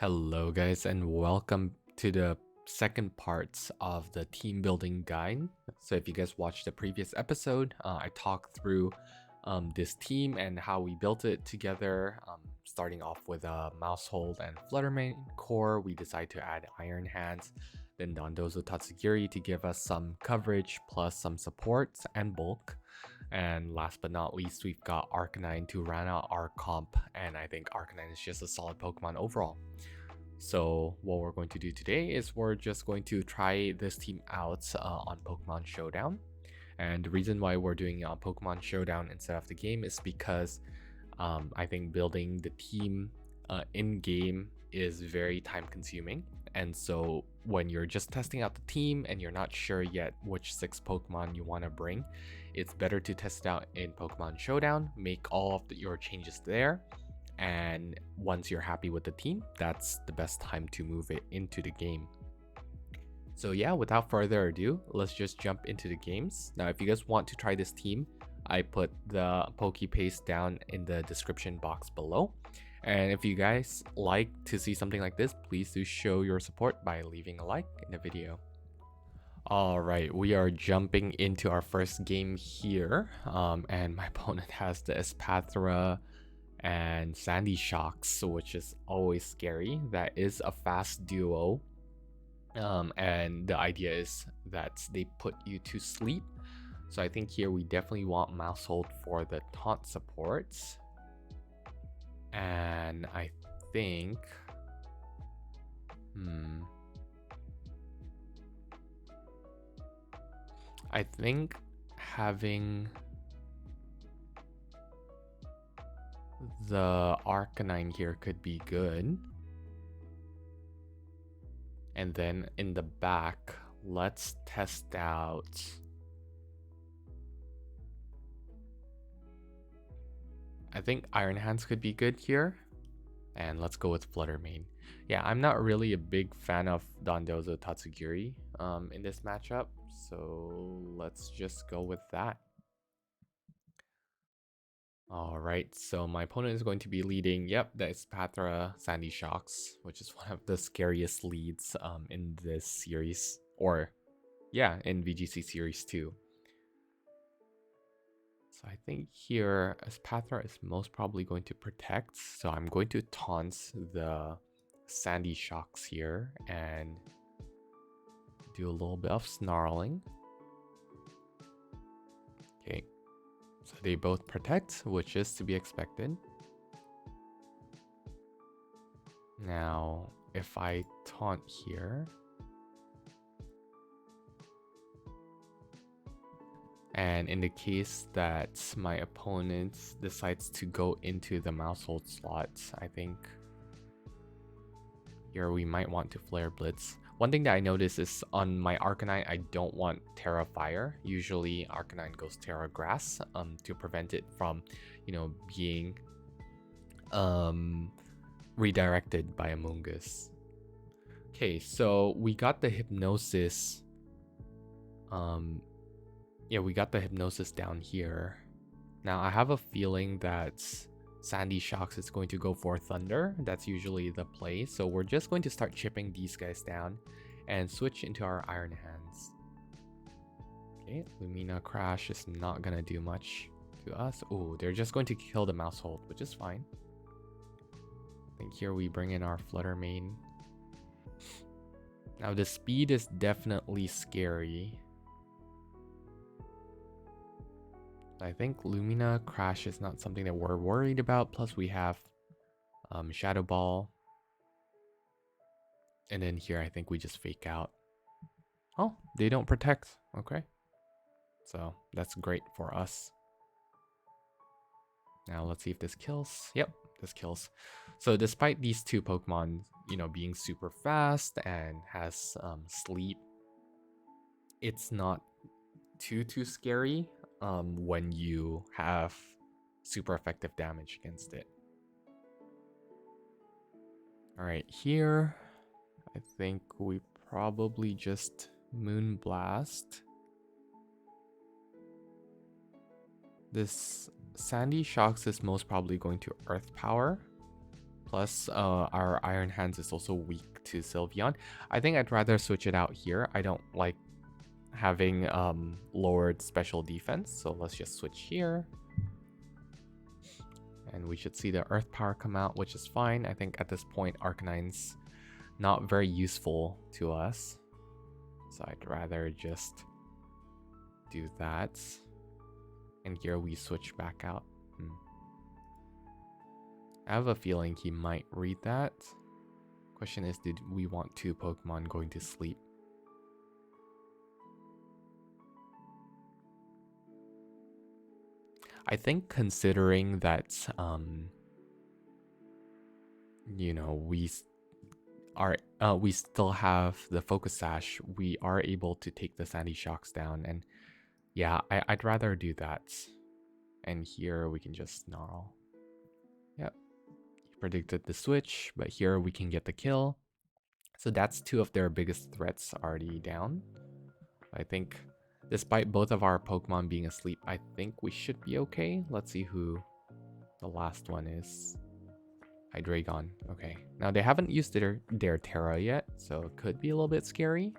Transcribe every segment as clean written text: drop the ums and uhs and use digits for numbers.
Hello guys and welcome to the second parts of the team building guide. So if you guys watched the previous episode, I talked through this team and how we built it together. Starting off with a Mousehold and Fluttermane core, we decided to add Iron Hands, then Dondozo Tatsugiri to give us some coverage plus some support and bulk. And last but not least, we've got Arcanine to round out our comp, and I think Arcanine is just a solid Pokemon overall. So what we're going to do today is we're just going to try this team out on Pokemon Showdown. And the reason why we're doing it on Pokemon Showdown instead of the game is because I think building the team in-game is very time consuming. And so when you're just testing out the team and you're not sure yet which 6 Pokemon you want to bring, it's better to test it out in Pokemon Showdown, make all of your changes there, and once you're happy with the team, that's the best time to move it into the game. So yeah, without further ado, let's just jump into the games. Now, if you guys want to try this team, I put the Poke Paste down in the description box below. And if you guys like to see something like this, please do show your support by leaving a like in the video. Alright, we are jumping into our first game here. And my opponent has the Espathra and Sandy Shocks, which is always scary. That is a fast duo. And the idea is that they put you to sleep. So I think here we definitely want Mousehold for the taunt supports. And I think... I think having the Arcanine here could be good. And then in the back, let's test out I think Iron Hands could be good here. And let's go with Fluttermane. Yeah, I'm not really a big fan of Dondozo Tatsugiri in this matchup. So let's just go with that. Alright, so my opponent is going to be leading, yep, that is Patra Sandy Shocks, which is one of the scariest leads in this series. Or, yeah, in VGC Series 2. So I think here, Espathra is most probably going to protect. So I'm going to taunt the Sandy Shocks here and do a little bit of snarling. Okay, so they both protect, which is to be expected. Now, if I taunt here, and in the case that my opponent decides to go into the Mousehold slot, I think here we might want to Flare Blitz. One thing that I noticed is on my Arcanine, I don't want Terra Fire. Usually Arcanine goes Terra Grass to prevent it from, being redirected by Amoonguss. Okay, so we got the Hypnosis. Yeah, we got the Hypnosis down here. Now I have a feeling that Sandy Shocks is going to go for Thunder. That's usually the play. So we're just going to start chipping these guys down and switch into our Iron Hands. Okay, Lumina Crash is not gonna do much to us. Oh, they're just going to kill the Mousehold, which is fine. I think here we bring in our Fluttermane. Now the speed is definitely scary. I think Lumina Crash is not something that we're worried about. Plus we have Shadow Ball. And then here I think we just fake out. Oh, they don't protect. Okay. So that's great for us. Now let's see if this kills. Yep, this kills. So despite these two Pokemon, being super fast and has sleep, it's not too scary when you have super effective damage against it. Alright, here I think we probably just Moonblast. This Sandy Shocks is most probably going to Earth Power. Plus, our Iron Hands is also weak to Sylveon. I think I'd rather switch it out here. I don't like having lowered special defense, so let's just switch here. And we should see the Earth Power come out, which is fine. I think at this point, Arcanine's not very useful to us. So I'd rather just do that. And here we switch back out. I have a feeling he might read that. Question is, did we want 2 Pokemon going to sleep? I think considering that, you know, we still have the Focus Sash, we are able to take the Sandy Shocks down, and yeah, I'd rather do that. And here we can just snarl. Yep, he predicted the switch, but here we can get the kill. So that's 2 of their biggest threats already down. I think despite both of our Pokemon being asleep, I think we should be okay. Let's see who the last one is. Hydreigon. Okay. Now they haven't used their Terra yet, so it could be a little bit scary.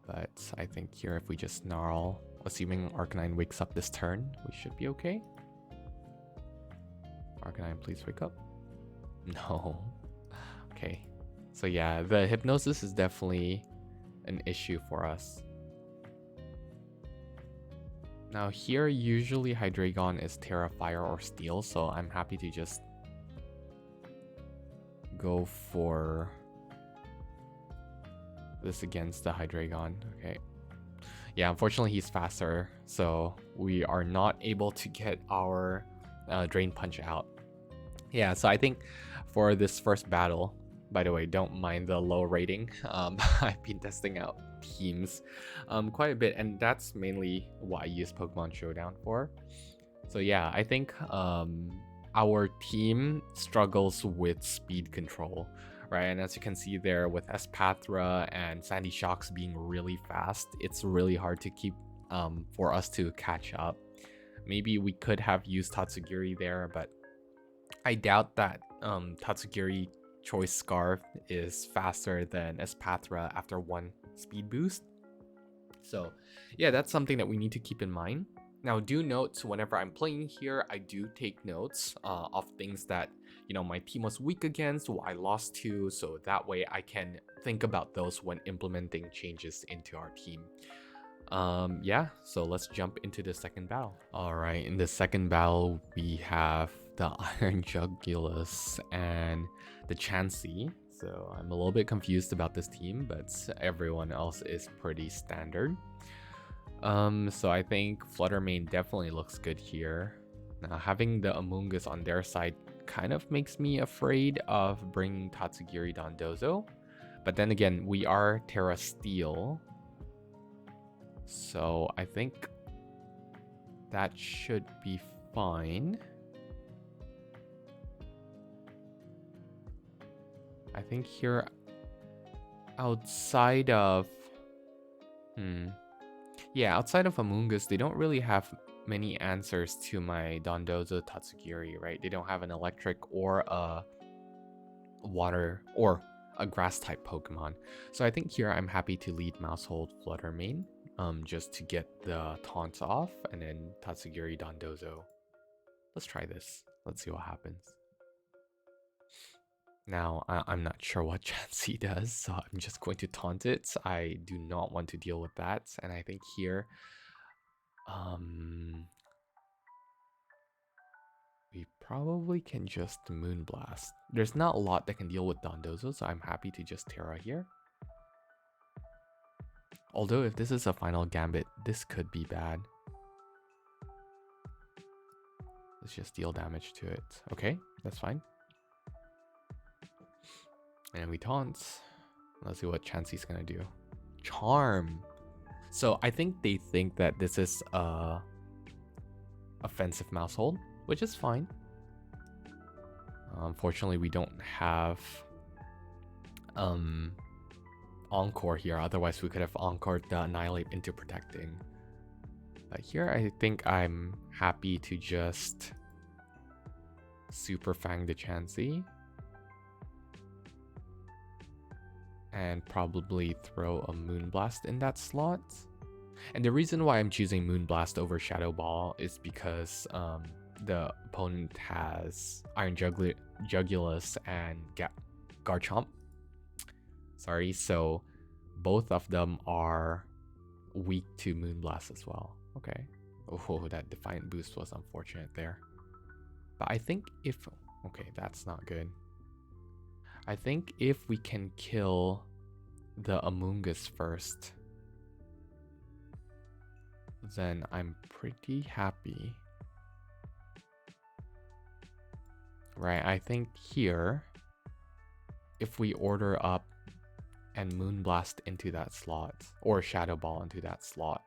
But I think here if we just snarl, assuming Arcanine wakes up this turn, we should be okay. Arcanine, please wake up. No. Okay. So yeah, the Hypnosis is definitely an issue for us. Now here, usually Hydreigon is Terra, Fire, or Steel, so I'm happy to just go for this against the Hydreigon. Okay. Yeah, unfortunately he's faster, so we are not able to get our Drain Punch out. Yeah, so I think for this first battle, by the way, don't mind the low rating. I've been testing out teams quite a bit, and that's mainly what I use Pokemon Showdown for. So yeah, I think our team struggles with speed control, right? And as you can see there, with Espathra and Sandy Shocks being really fast, it's really hard to keep for us to catch up. Maybe we could have used Tatsugiri there, but I doubt that Tatsugiri Choice Scarf is faster than Espathra after 1 speed boost. So yeah, that's something that we need to keep in mind. Now do note, whenever I'm playing here, I do take notes of things that, you know, my team was weak against, what I lost to, so that way I can think about those when implementing changes into our team. Yeah, so let's jump into the second battle. All right, in the second battle, we have the Iron Jugulus and the Chansey. So I'm a little bit confused about this team, but everyone else is pretty standard. So I think Fluttermane definitely looks good here. Now having the Amoonguss on their side kind of makes me afraid of bringing Tatsugiri Dondozo. But then again, we are Terra Steel, so I think that should be fine. I think here, outside of outside of Amoonguss, they don't really have many answers to my Dondozo Tatsugiri, right? They don't have an electric or a water or a grass type Pokemon. So I think here I'm happy to lead Mousehold Fluttermane, just to get the taunts off, and then Tatsugiri Dondozo. Let's try this. Let's see what happens. Now, I'm not sure what Chansey does, so I'm just going to taunt it. I do not want to deal with that, and I think here, we probably can just Moonblast. There's not a lot that can deal with Dondozo, so I'm happy to just Terra here. Although if this is a final Gambit, this could be bad. Let's just deal damage to it. Okay, that's fine. And we taunt. Let's see what Chansey's gonna do. Charm. So I think they think that this is a offensive Mousehold, which is fine. Unfortunately, we don't have Encore here. Otherwise, we could have Encored the Annihilate into protecting. But here, I think I'm happy to just Super Fang the Chansey. And probably throw a Moonblast in that slot. And the reason why I'm choosing Moonblast over Shadow Ball is because the opponent has Iron Jugulus and Garchomp. Sorry, so both of them are weak to Moonblast as well. Okay. Oh, that Defiant Boost was unfortunate there. But I think if... Okay, that's not good. I think if we can kill the Amoonguss first, then I'm pretty happy. Right, I think here, if we order up and Moonblast into that slot, or Shadow Ball into that slot,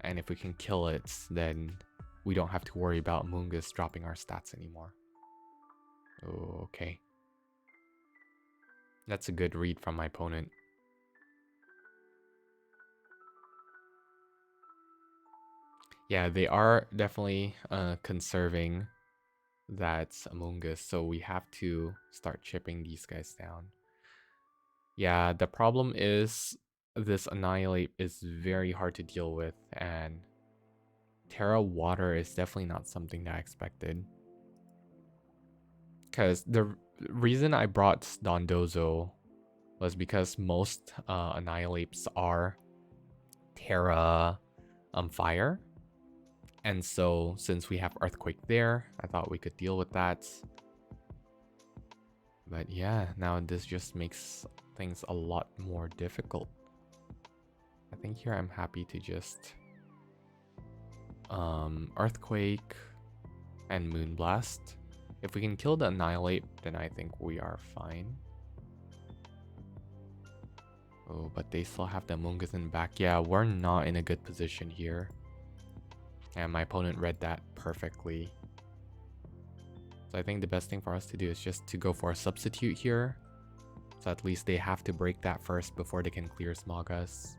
and if we can kill it, then we don't have to worry about Amoonguss dropping our stats anymore. Oh, okay. That's a good read from my opponent. Yeah, they are definitely conserving that Amoonguss, so we have to start chipping these guys down. Yeah, the problem is this Annihilate is very hard to deal with, and Terra Water is definitely not something that I expected. Because the reason I brought Dondozo was because most Annihilates are Terra Fire. And so since we have Earthquake there, I thought we could deal with that. But yeah, now this just makes things a lot more difficult. I think here I'm happy to just Earthquake and Moonblast. If we can kill the Annihilate, then I think we are fine. Oh, but they still have the Amoonguss in the back. Yeah, we're not in a good position here. And my opponent read that perfectly. So I think the best thing for us to do is just to go for a substitute here. So at least they have to break that first before they can clear Smogus.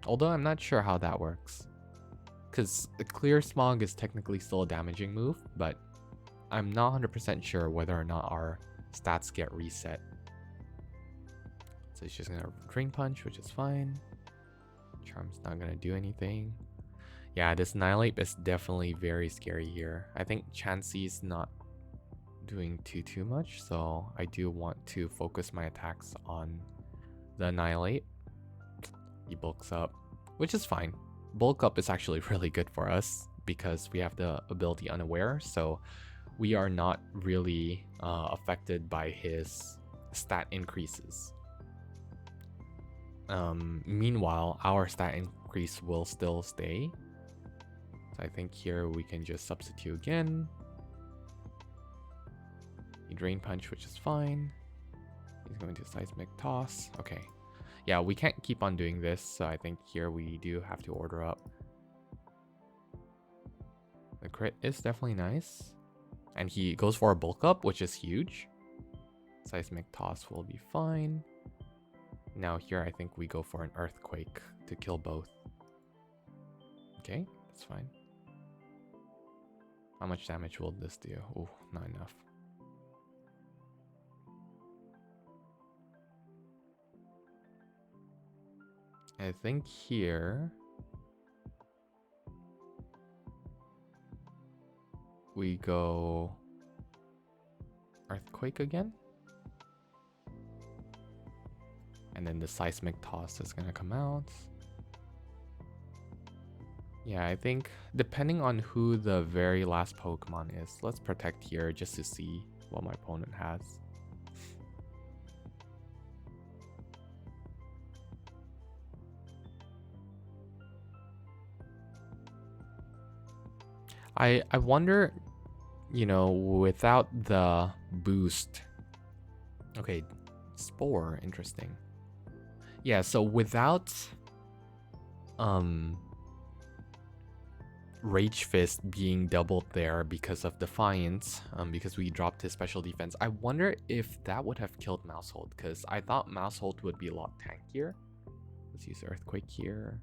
Although I'm not sure how that works. Because the clear Smog is technically still a damaging move, but I'm not 100% sure whether or not our stats get reset. So it's just gonna Drain Punch, which is fine. Charm's not gonna do anything. Yeah, this Annihilate is definitely very scary here. I think Chansey's not doing too much, so I do want to focus my attacks on the Annihilate. He bulks up, which is fine. Bulk up is actually really good for us because we have the ability Unaware, so we are not really affected by his stat increases. Meanwhile, our stat increase will still stay. So I think here we can just substitute again. He Drain Punch, which is fine. He's going to Seismic Toss. Okay. Yeah, we can't keep on doing this, so I think here we do have to order up. The crit is definitely nice. And he goes for a bulk up, which is huge. Seismic Toss will be fine. Now here I think we go for an Earthquake to kill both. Okay, that's fine. How much damage will this do? Oh, not enough. I think here we go Earthquake again. And then the Seismic Toss is gonna come out. Yeah, I think depending on who the very last Pokemon is, let's Protect here just to see what my opponent has. I wonder, you know, without the boost. Okay, Spore, interesting. Yeah, so without Rage Fist being doubled there because of Defiance, because we dropped his special defense, I wonder if that would have killed Mousehold, because I thought Mousehold would be a lot tankier. Let's use Earthquake here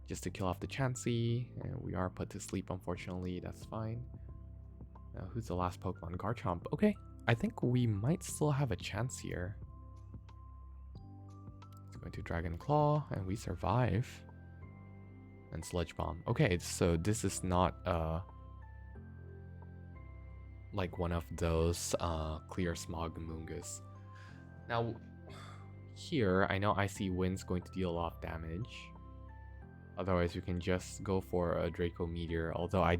just to kill off the Chansey, and we are put to sleep, unfortunately. That's fine. Now, who's the last Pokemon? Garchomp. Okay, I think we might still have a chance here. It's going to Dragon Claw, and we survive. And Sludge Bomb. Okay, so this is not like one of those clear smog Amoonguss. Now, here, I know Icy Wind's going to deal a lot of damage. Otherwise, we can just go for a Draco Meteor, although I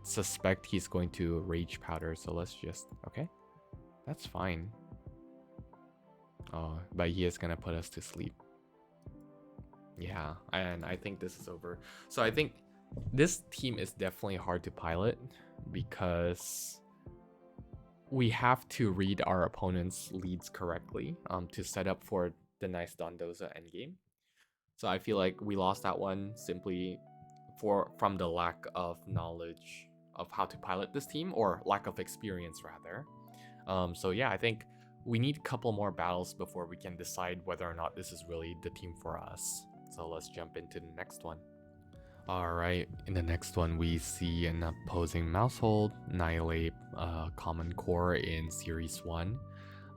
suspect he's going to Rage Powder, so let's just... Okay, that's fine. Oh, but he is gonna put us to sleep. Yeah, and I think this is over. So I think this team is definitely hard to pilot because we have to read our opponent's leads correctly to set up for the nice Dondozo endgame. So I feel like we lost that one simply from the lack of knowledge of how to pilot this team, or lack of experience rather. So yeah, I think we need a couple more battles before we can decide whether or not this is really the team for us. So let's jump into the next one. Alright, in the next one we see an opposing Mousehold, Annihilate, Common Core in Series 1,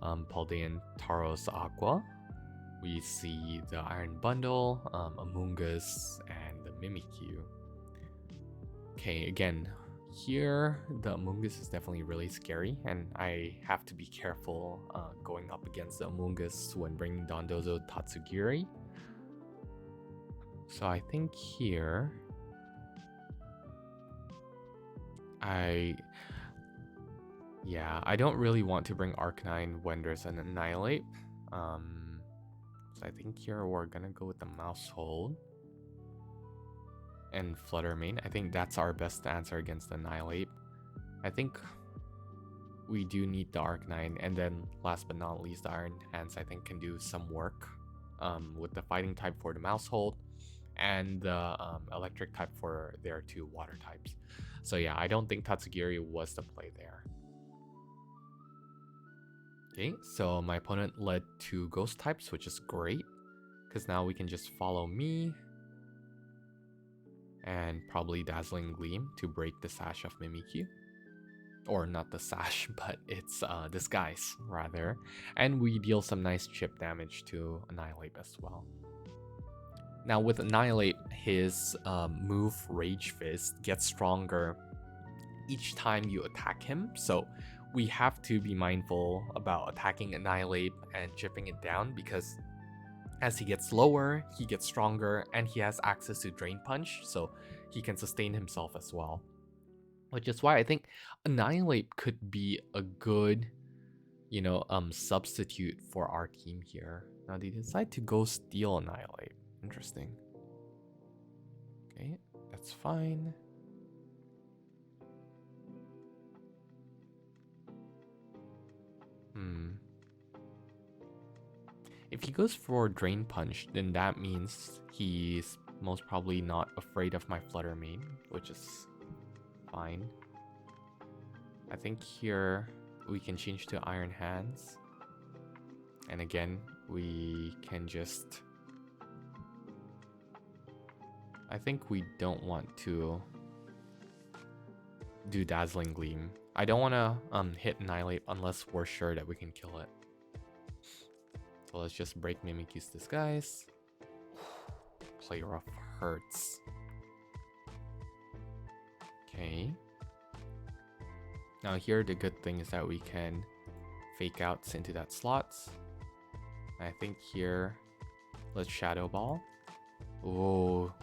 Paldean Tauros Aqua. We see the Iron Bundle, Amoonguss, and the Mimikyu. Okay, again, here the Amoonguss is definitely really scary, and I have to be careful going up against the Amoonguss when bringing Dondozo Tatsugiri. So I think here I don't really want to bring Arcanine when there's an Annihilate. So I think here we're gonna go with the Mousehold and Flutter Mane. I think that's our best answer against the Annihilate. I think we do need the Arcanine, and then last but not least, the Iron Hands I think can do some work with the fighting type for the Mousehold and the electric type for their two water types. So yeah, I don't think Tatsugiri was the play there. Okay, so my opponent led two ghost types, which is great, because now we can just follow me and probably Dazzling Gleam to break the sash of Mimikyu. Or not the sash, but it's disguise rather. And we deal some nice chip damage to Annihilate as well. Now with Annihilate, his move Rage Fist gets stronger each time you attack him, so we have to be mindful about attacking Annihilate and chipping it down, because as he gets lower, he gets stronger, and he has access to Drain Punch, so he can sustain himself as well. Which is why I think Annihilate could be a good, substitute for our team here. Now they decide to go steal Annihilate. Interesting. Okay, that's fine. If he goes for Drain Punch, then that means he's most probably not afraid of my Flutter Mane, which is fine. I think here we can change to Iron Hands. And again, we can just... I think we don't want to do Dazzling Gleam. I don't want to hit Annihilate unless we're sure that we can kill it. So let's just break Mimikyu's disguise. Play rough hurts. Okay. Now here the good thing is that we can fake outs into that slot. I think here, let's Shadow Ball. Oh.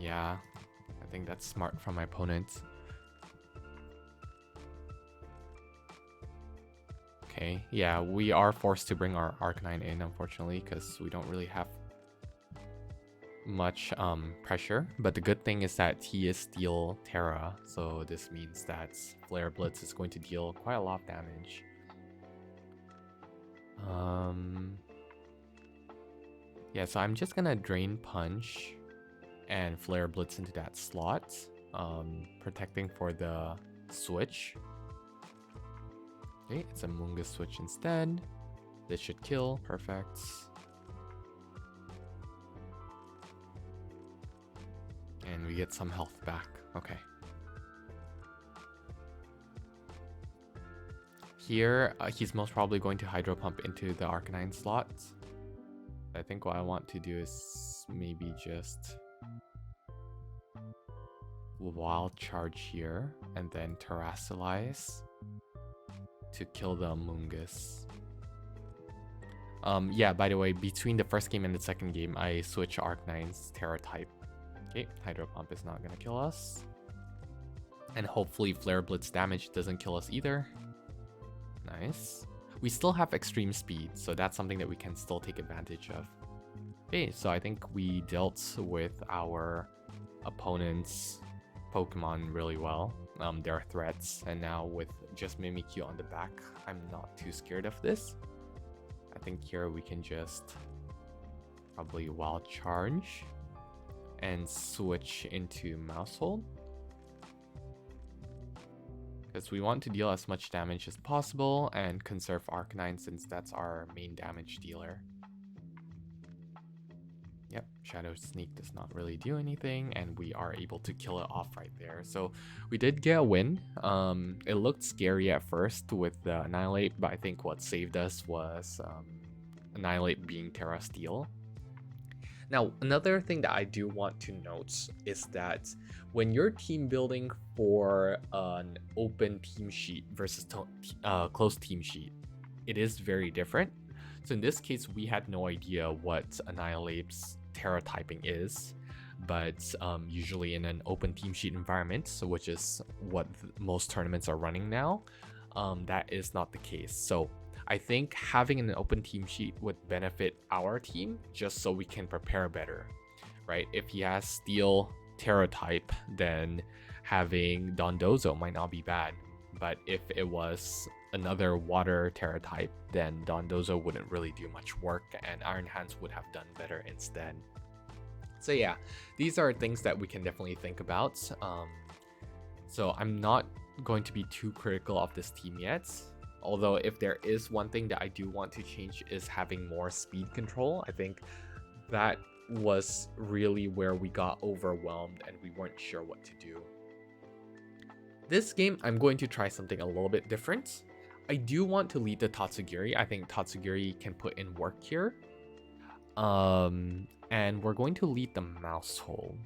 Yeah, I think that's smart from my opponent. Okay, yeah, we are forced to bring our Arcanine in, unfortunately, because we don't really have much pressure. But the good thing is that he is Steel Terra, so this means that Flare Blitz is going to deal quite a lot of damage. Yeah, so I'm just gonna Drain Punch and Flare Blitz into that slot, protecting for the switch. Okay, it's a Amoonguss switch instead. This should kill, perfect. And we get some health back. Okay. Here, he's most probably going to Hydro Pump into the Arcanine slots. I think what I want to do is maybe just Wild Charge here and then Terrasilize to kill the Amoonguss. Yeah, by the way, between the first game and the second game, I switch Arcanine's Terra type. Okay, Hydro Pump is not gonna kill us. And hopefully Flare Blitz damage doesn't kill us either. Nice. We still have extreme speed, so that's something that we can still take advantage of. Okay, so I think we dealt with our opponent's Pokemon really well. Their threats, and now with just Mimikyu on the back, I'm not too scared of this. I think here we can just probably Wild Charge and switch into Mousehold, because we want to deal as much damage as possible and conserve Arcanine since that's our main damage dealer. Yep, Shadow Sneak does not really do anything, and we are able to kill it off right there. So we did get a win. It looked scary at first with the Annihilate, but I think what saved us was Annihilate being Terra Steel. Now, another thing that I do want to note is that when you're team building for an open team sheet versus closed team sheet, it is very different. So in this case, we had no idea what Annihilate's Terra typing is, but usually in an open team sheet environment, so which is what most tournaments are running now, that is not the case. So I think having an open team sheet would benefit our team just so we can prepare better, right? If he has Steel Terra type, then having Dondozo might not be bad. But if it was another Water Terra type, then Dondozo wouldn't really do much work and Iron Hands would have done better instead. So yeah, these are things that we can definitely think about. So I'm not going to be too critical of this team yet. Although if there is one thing that I do want to change is having more speed control. I think that was really where we got overwhelmed and we weren't sure what to do. This game, I'm going to try something a little bit different. I do want to lead the Tatsugiri. I think Tatsugiri can put in work here. And we're going to lead the Mousehold.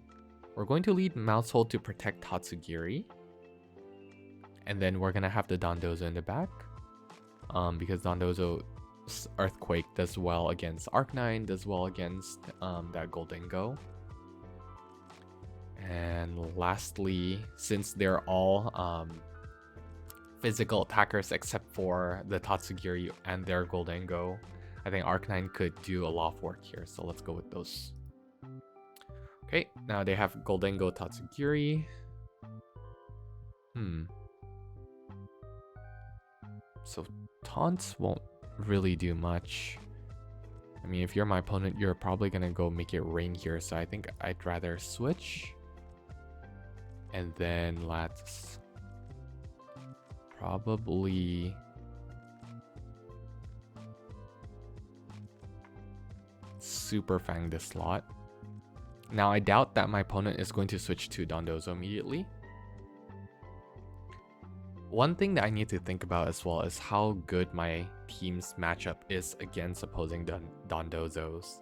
We're going to lead Mousehold to protect Tatsugiri. And then we're going to have the Dondozo in the back. Because Dondozo's Earthquake does well against Arcanine, does well against that Goldengo. And lastly, since they're all physical attackers except for the Tatsugiri and their Goldengo, I think Arcanine could do a lot of work here. So let's go with those. Okay, now they have Goldengo, Tatsugiri. So taunts won't really do much. I mean, if you're my opponent, you're probably gonna go make it rain here. So I think I'd rather switch. And then let's probably Super Fang this slot. Now I doubt that my opponent is going to switch to Dondozo immediately. One thing that I need to think about as well is how good my team's matchup is against opposing Dondozos.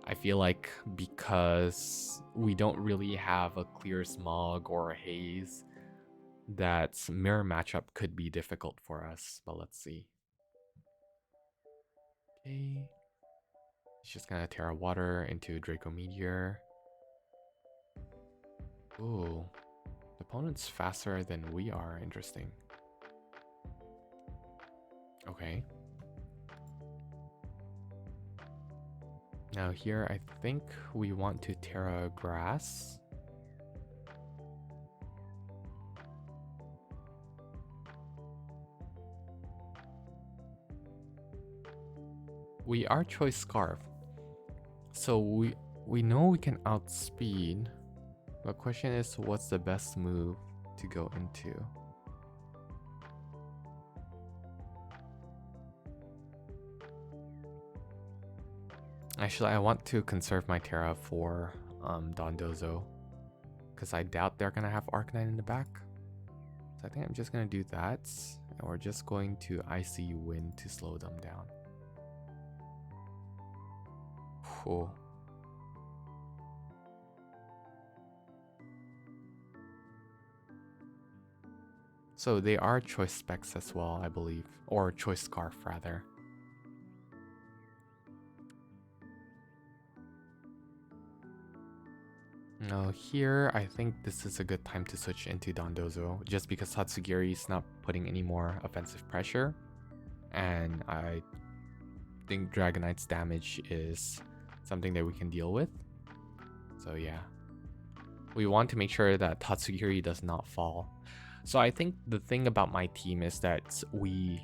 I feel like because we don't really have a clear Smog or a Haze, that mirror matchup could be difficult for us, but let's see. Okay. It's just gonna Terra Water into Draco Meteor. Ooh. The opponent's faster than we are. Interesting. Okay. Now here, I think we want to Terra Grass. We are Choice Scarf. So we know we can outspeed. The question is, what's the best move to go into? Actually, I want to conserve my Terra for Dondozo. because I doubt they're gonna have Arcanine in the back. So I think I'm just gonna do that, and we're just going to Icy Wind to slow them down. Cool. So they are choice specs as well, I believe, or choice scarf rather. Now here, I think this is a good time to switch into Dondozo, just because Tatsugiri is not putting any more offensive pressure, and I think Dragonite's damage is something that we can deal with. So yeah, we want to make sure that Tatsugiri does not fall. So I think the thing about my team is that we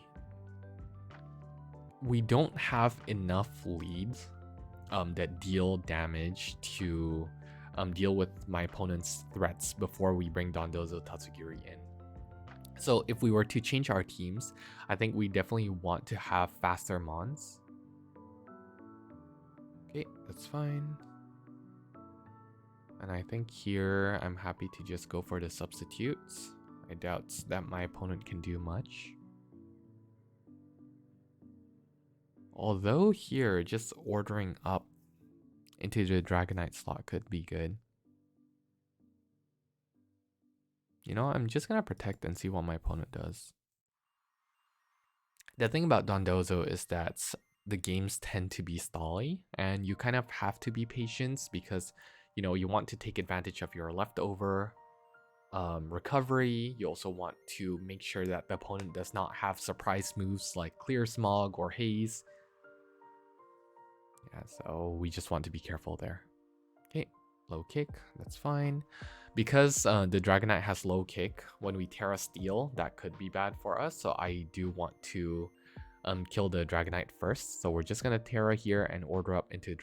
don't have enough leads that deal damage to deal with my opponent's threats before we bring Dondozo Tatsugiri in. So if we were to change our teams, I think we definitely want to have faster mons. Okay, that's fine. And I think here I'm happy to just go for the substitutes. I doubt that my opponent can do much. Although here, just ordering up into the Dragonite slot could be good. You know, I'm just gonna protect and see what my opponent does. The thing about Dondozo is that the games tend to be stally, and you kind of have to be patient because, you know, you want to take advantage of your leftover recovery. You also want to make sure that the opponent does not have surprise moves like Clear Smog or Haze. Yeah, so we just want to be careful there. Okay, low kick, that's fine. Because the Dragonite has low kick, when we Terra Steel, that could be bad for us. So I do want to kill the Dragonite first. So we're just gonna Terra here and order up into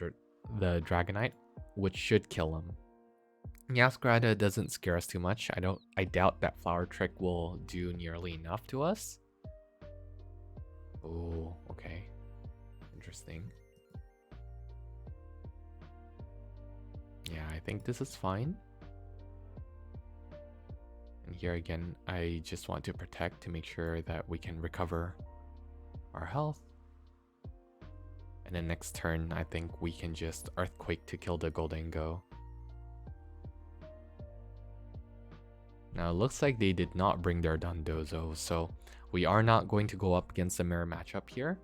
the Dragonite, which should kill him. Meowscarada doesn't scare us too much. I doubt that Flower Trick will do nearly enough to us. Oh, okay. Interesting. Yeah, I think this is fine. And here again, I just want to protect to make sure that we can recover our health. And then next turn, I think we can just Earthquake to kill the Goldengo. Now it looks like they did not bring their Dondozo, so we are not going to go up against a mirror matchup here.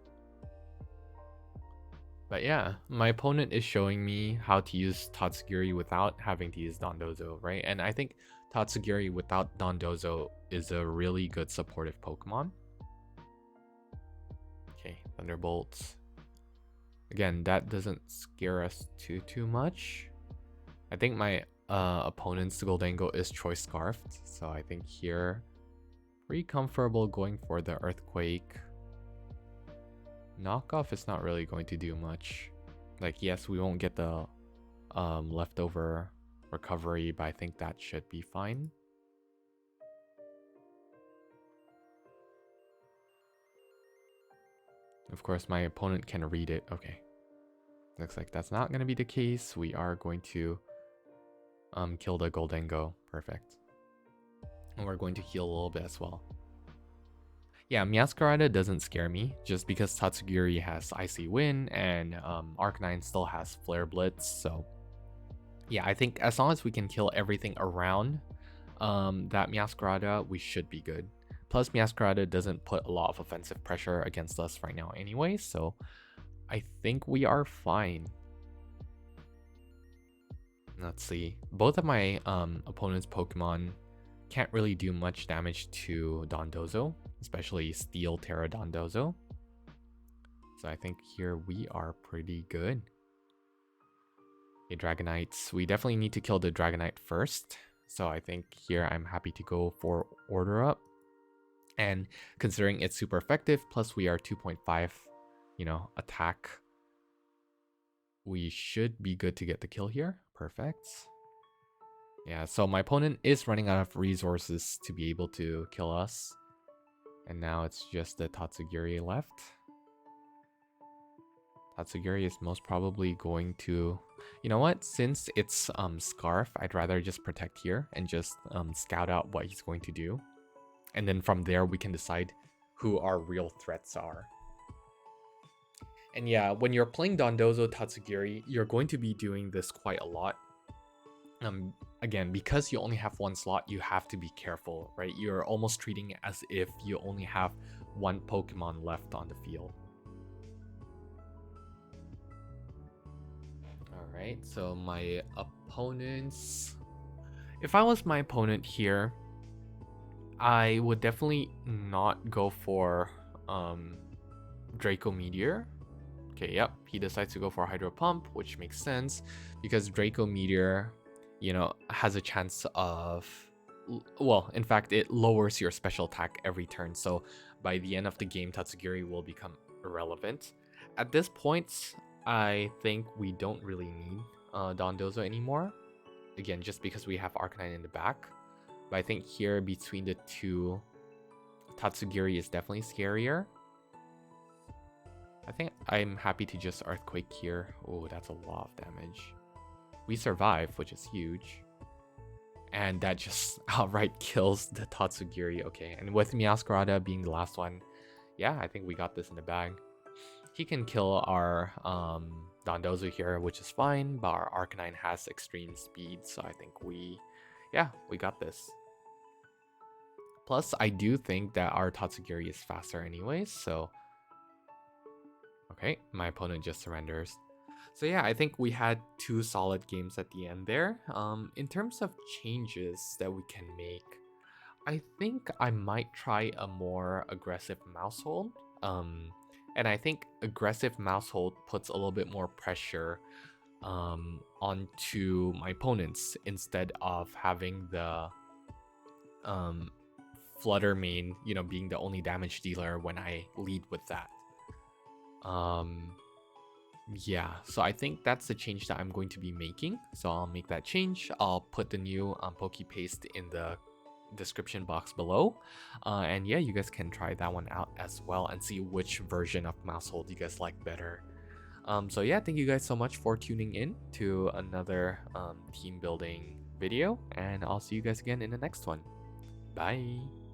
But yeah, my opponent is showing me how to use Tatsugiri without having to use Dondozo, right? And I think Tatsugiri without Dondozo is a really good supportive Pokemon. Okay, Thunderbolts. Again, that doesn't scare us too much. I think my opponent's Goldengo is Choice Scarfed, so I think here pretty comfortable going for the Earthquake. Knockoff is not really going to do much. Like, yes, we won't get the leftover recovery, but I think that should be fine. Of course, my opponent can read it. Okay. Looks like that's not going to be the case. We are going to kill the Goldengo. Perfect. And we're going to heal a little bit as well. Yeah, Meowscarada doesn't scare me, just because Tatsugiri has Icy Wind and Arcanine still has Flare Blitz, so yeah, I think as long as we can kill everything around that Meowscarada, we should be good. Plus, Meowscarada doesn't put a lot of offensive pressure against us right now anyway, so I think we are fine. Let's see. Both of my opponent's Pokemon can't really do much damage to Dondozo, especially Steel Terra Dondozo. So I think here we are pretty good. Okay, Dragonites. We definitely need to kill the Dragonite first. So I think here I'm happy to go for Order Up. And considering it's super effective, plus we are 2.5, you know, attack, we should be good to get the kill here. Perfect. Yeah, so my opponent is running out of resources to be able to kill us. And now it's just the Tatsugiri left. Tatsugiri is most probably going to... You know what? Since it's Scarf, I'd rather just protect here and just scout out what he's going to do. And then from there, we can decide who our real threats are. And yeah, when you're playing Dondozo Tatsugiri, you're going to be doing this quite a lot. Again, because you only have one slot, you have to be careful, right? You're almost treating it as if you only have one Pokemon left on the field. Alright, so my opponents... If I was my opponent here, I would definitely not go for Draco Meteor. Okay, yep, he decides to go for Hydro Pump, which makes sense because Draco Meteor, you know, has a chance of... Well, in fact, it lowers your special attack every turn, so by the end of the game, Tatsugiri will become irrelevant. At this point, I think we don't really need Dondozo anymore. Again, just because we have Arcanine in the back. But I think here, between the two, Tatsugiri is definitely scarier. I think I'm happy to just Earthquake here. Oh, that's a lot of damage. We survive, which is huge. And that just outright kills the Tatsugiri. Okay, and with Meowscarada being the last one, yeah, I think we got this in the bag. He can kill our Dondozo here, which is fine, but our Arcanine has extreme speed, so I think we got this. Plus, I do think that our Tatsugiri is faster anyways, so... Okay, my opponent just surrenders. So yeah, I think we had 2 solid games at the end there. In terms of changes that we can make, I think I might try a more aggressive mouse hold. And I think aggressive mouse hold puts a little bit more pressure onto my opponents instead of having the Flutter main, you know, being the only damage dealer when I lead with that. Yeah, so I think that's the change that I'm going to be making. So I'll make that change. I'll put the new Poke Paste in the description box below. And yeah, you guys can try that one out as well and see which version of mouse hold you guys like better. So yeah, thank you guys so much for tuning in to another team building video, and I'll see you guys again in the next one. Bye.